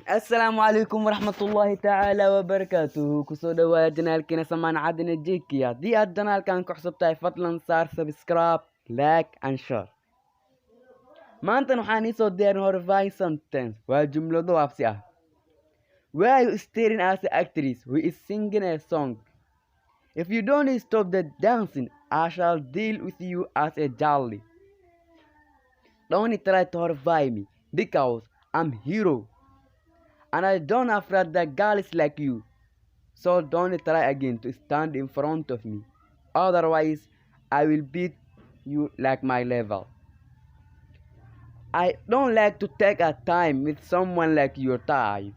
السلام عليكم ورحمة الله تعالى وبركاته كسو دوايا جنالكينا سمان عادنا جيكيا دي الجنال كان كحسبتاي فضلا صار سبسكرايب لايك and share maanta waxaan isoo diyaarin horrifying sentence waa jumlado waabsi ah. Why are you staring as an actress who is singing a song? If you don't stop the dancing, I shall deal with you as a jolly. Don't try to horrify me because I'm hero. And I don't afraid that girls like you. So don't try again to stand in front of me. Otherwise, I will beat you like my level. I don't like to take a time with someone like your type.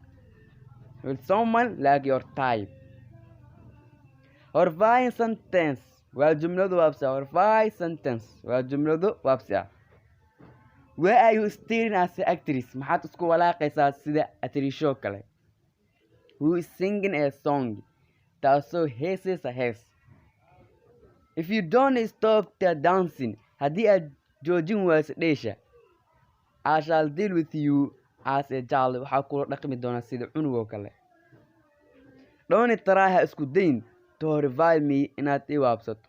Horrifying sentence waa jumladu waabsi. Horrifying sentence waa jumladu waabsi. Why are you staring as an actress? Maxaad isku walaaqaysaa sida atrisho kale? Who is singing a song? Taasoo heesaysa hees. If you don't stop the dancing, haddii aad joojin wayso dheesha, I shall deal with you as a child. Waxaa kula dhaqmi doonaa sida cunugoo kale. Don't try ha isku dayin to horrify me inaad ii waabsato.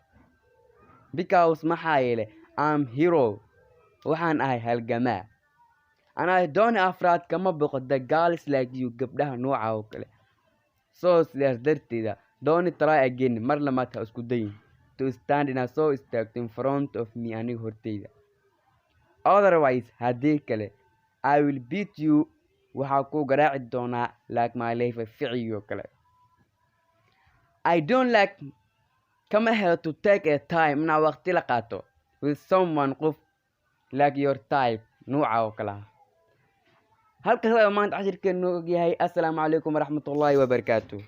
Because maxaa yeelay I'm hero. Waxaan ahay halgamaa. And I don't afraid kama boqo the girls like you gabdhaha nooca oo kale. So sidaas darteeda don't try again mar lamaad ha isku dayin to stand in a so istaagto in front of me aniga horteyda. Otherwise haddii kale I will beat you. Waxaa ku garaaci doonaa like my life ficiyoo kale. I don't like kama helo to take a time inaa waqti la qaato with someone qof like your type nooca oo kale ah. halkaas ayaa maanta cashirkeenu og yahay. assalaamu calaykum waraxmatullaahi wabarakaatuh.